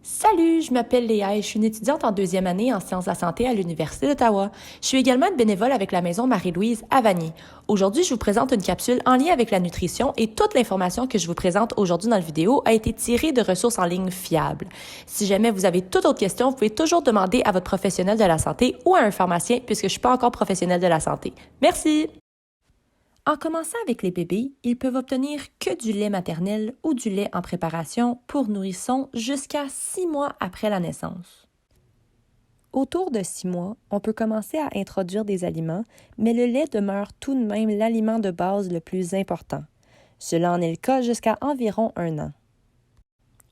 Salut, je m'appelle Léa et je suis une étudiante en deuxième année en sciences de la santé à l'Université d'Ottawa. Je suis également une bénévole avec la maison Marie-Louise à Vanier. Aujourd'hui, je vous présente une capsule en lien avec la nutrition et toute l'information que je vous présente aujourd'hui dans la vidéo a été tirée de ressources en ligne fiables. Si jamais vous avez toute autre question, vous pouvez toujours demander à votre professionnel de la santé ou à un pharmacien puisque je ne suis pas encore professionnelle de la santé. Merci! En commençant avec les bébés, ils peuvent obtenir que du lait maternel ou du lait en préparation pour nourrissons jusqu'à 6 mois après la naissance. Autour de 6 mois, on peut commencer à introduire des aliments, mais le lait demeure tout de même l'aliment de base le plus important. Cela en est le cas jusqu'à environ 1 an.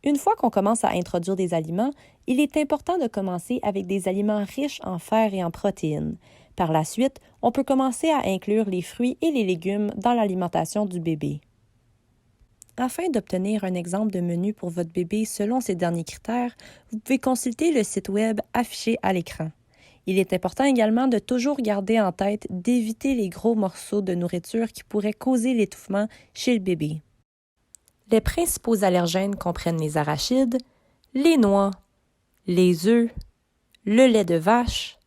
Une fois qu'on commence à introduire des aliments, il est important de commencer avec des aliments riches en fer et en protéines. Par la suite, on peut commencer à inclure les fruits et les légumes dans l'alimentation du bébé. Afin d'obtenir un exemple de menu pour votre bébé selon ces derniers critères, vous pouvez consulter le site web affiché à l'écran. Il est important également de toujours garder en tête d'éviter les gros morceaux de nourriture qui pourraient causer l'étouffement chez le bébé. Les principaux allergènes comprennent les arachides, les noix, les œufs, le lait de vache,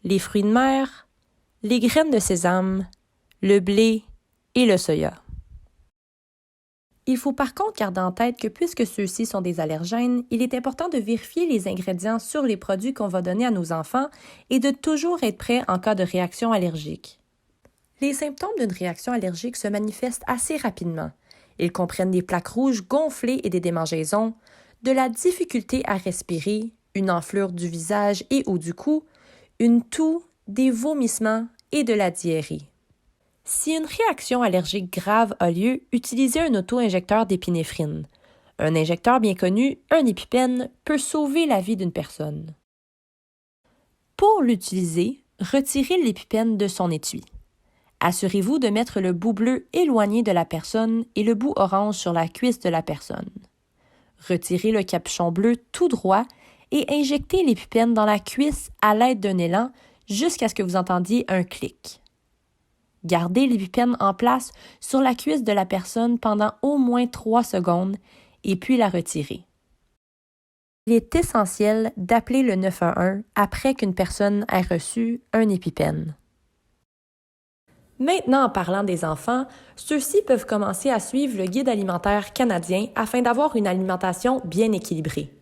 les fruits de mer, les graines de sésame, le blé et le soya. Il faut par contre garder en tête que puisque ceux-ci sont des allergènes, il est important de vérifier les ingrédients sur les produits qu'on va donner à nos enfants et de toujours être prêt en cas de réaction allergique. Les symptômes d'une réaction allergique se manifestent assez rapidement. Ils comprennent des plaques rouges gonflées et des démangeaisons, de la difficulté à respirer, une enflure du visage et ou du cou, une toux, des vomissements et de la diarrhée. Si une réaction allergique grave a lieu, utilisez un auto-injecteur d'épinéphrine. Un injecteur bien connu, un EpiPen, peut sauver la vie d'une personne. Pour l'utiliser, retirez l'EpiPen de son étui. Assurez-vous de mettre le bout bleu éloigné de la personne et le bout orange sur la cuisse de la personne. Retirez le capuchon bleu tout droit et injectez l'EpiPen dans la cuisse à l'aide d'un élan jusqu'à ce que vous entendiez un clic. Gardez l'EpiPen en place sur la cuisse de la personne pendant au moins 3 secondes et puis la retirez. Il est essentiel d'appeler le 911 après qu'une personne ait reçu un EpiPen. Maintenant, en parlant des enfants, ceux-ci peuvent commencer à suivre le guide alimentaire canadien afin d'avoir une alimentation bien équilibrée.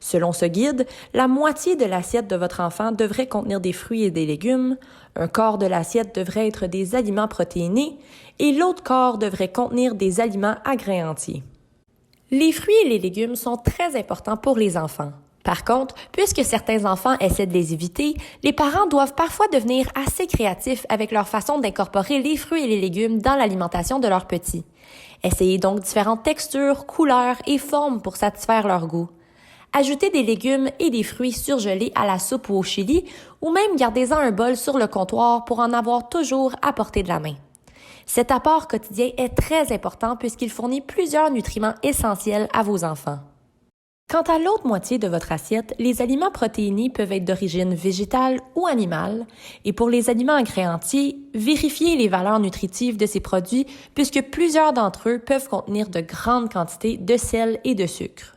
Selon ce guide, la moitié de l'assiette de votre enfant devrait contenir des fruits et des légumes, un quart de l'assiette devrait être des aliments protéinés et l'autre quart devrait contenir des aliments à grains entiers. Les fruits et les légumes sont très importants pour les enfants. Par contre, puisque certains enfants essaient de les éviter, les parents doivent parfois devenir assez créatifs avec leur façon d'incorporer les fruits et les légumes dans l'alimentation de leurs petits. Essayez donc différentes textures, couleurs et formes pour satisfaire leur goût. Ajoutez des légumes et des fruits surgelés à la soupe ou au chili, ou même gardez-en un bol sur le comptoir pour en avoir toujours à portée de la main. Cet apport quotidien est très important puisqu'il fournit plusieurs nutriments essentiels à vos enfants. Quant à l'autre moitié de votre assiette, les aliments protéinés peuvent être d'origine végétale ou animale, et pour les aliments à grains entiers, vérifiez les valeurs nutritives de ces produits puisque plusieurs d'entre eux peuvent contenir de grandes quantités de sel et de sucre.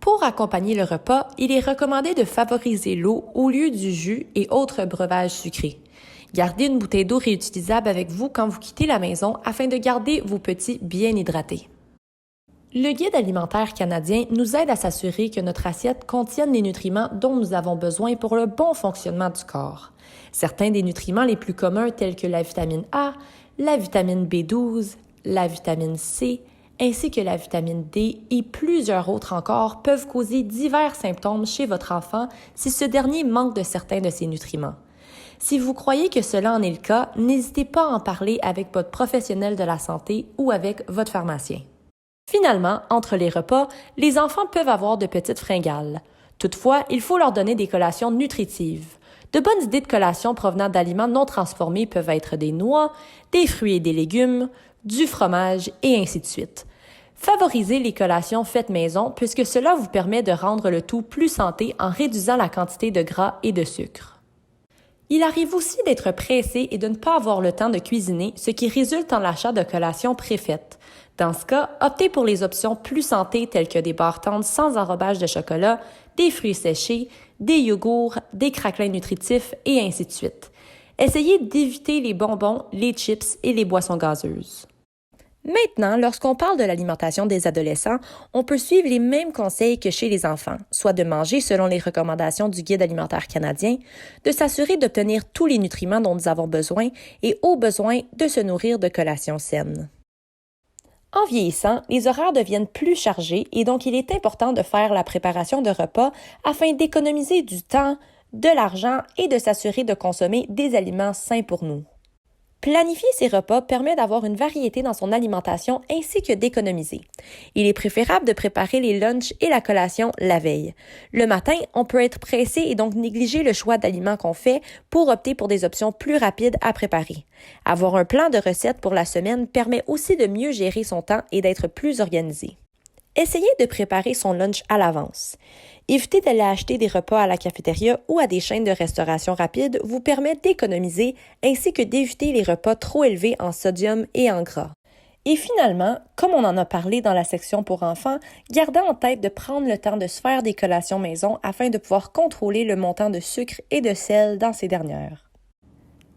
Pour accompagner le repas, il est recommandé de favoriser l'eau au lieu du jus et autres breuvages sucrés. Gardez une bouteille d'eau réutilisable avec vous quand vous quittez la maison afin de garder vos petits bien hydratés. Le guide alimentaire canadien nous aide à s'assurer que notre assiette contienne les nutriments dont nous avons besoin pour le bon fonctionnement du corps. Certains des nutriments les plus communs tels que la vitamine A, la vitamine B12, la vitamine C, ainsi que la vitamine D et plusieurs autres encore peuvent causer divers symptômes chez votre enfant si ce dernier manque de certains de ces nutriments. Si vous croyez que cela en est le cas, n'hésitez pas à en parler avec votre professionnel de la santé ou avec votre pharmacien. Finalement, entre les repas, les enfants peuvent avoir de petites fringales. Toutefois, il faut leur donner des collations nutritives. De bonnes idées de collations provenant d'aliments non transformés peuvent être des noix, des fruits et des légumes, du fromage et ainsi de suite. Favorisez les collations faites maison puisque cela vous permet de rendre le tout plus santé en réduisant la quantité de gras et de sucre. Il arrive aussi d'être pressé et de ne pas avoir le temps de cuisiner, ce qui résulte en l'achat de collations préfaites. Dans ce cas, optez pour les options plus santé telles que des barres tendres sans enrobage de chocolat, des fruits séchés, des yogourts, des craquelins nutritifs et ainsi de suite. Essayez d'éviter les bonbons, les chips et les boissons gazeuses. Maintenant, lorsqu'on parle de l'alimentation des adolescents, on peut suivre les mêmes conseils que chez les enfants, soit de manger selon les recommandations du Guide alimentaire canadien, de s'assurer d'obtenir tous les nutriments dont nous avons besoin et au besoin de se nourrir de collations saines. En vieillissant, les horaires deviennent plus chargés et donc il est important de faire la préparation de repas afin d'économiser du temps, de l'argent et de s'assurer de consommer des aliments sains pour nous. Planifier ses repas permet d'avoir une variété dans son alimentation ainsi que d'économiser. Il est préférable de préparer les lunchs et la collation la veille. Le matin, on peut être pressé et donc négliger le choix d'aliments qu'on fait pour opter pour des options plus rapides à préparer. Avoir un plan de recettes pour la semaine permet aussi de mieux gérer son temps et d'être plus organisé. Essayez de préparer son lunch à l'avance. Éviter d'aller acheter des repas à la cafétéria ou à des chaînes de restauration rapide vous permet d'économiser ainsi que d'éviter les repas trop élevés en sodium et en gras. Et finalement, comme on en a parlé dans la section pour enfants, gardez en tête de prendre le temps de se faire des collations maison afin de pouvoir contrôler le montant de sucre et de sel dans ces dernières.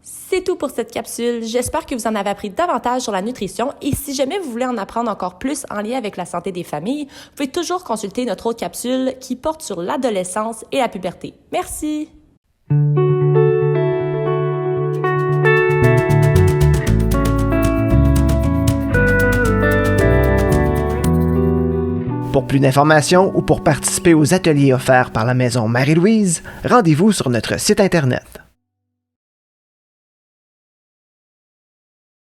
C'est tout pour cette capsule. J'espère que vous en avez appris davantage sur la nutrition et si jamais vous voulez en apprendre encore plus en lien avec la santé des familles, vous pouvez toujours consulter notre autre capsule qui porte sur l'adolescence et la puberté. Merci! Pour plus d'informations ou pour participer aux ateliers offerts par la Maison Marie-Louise, rendez-vous sur notre site Internet.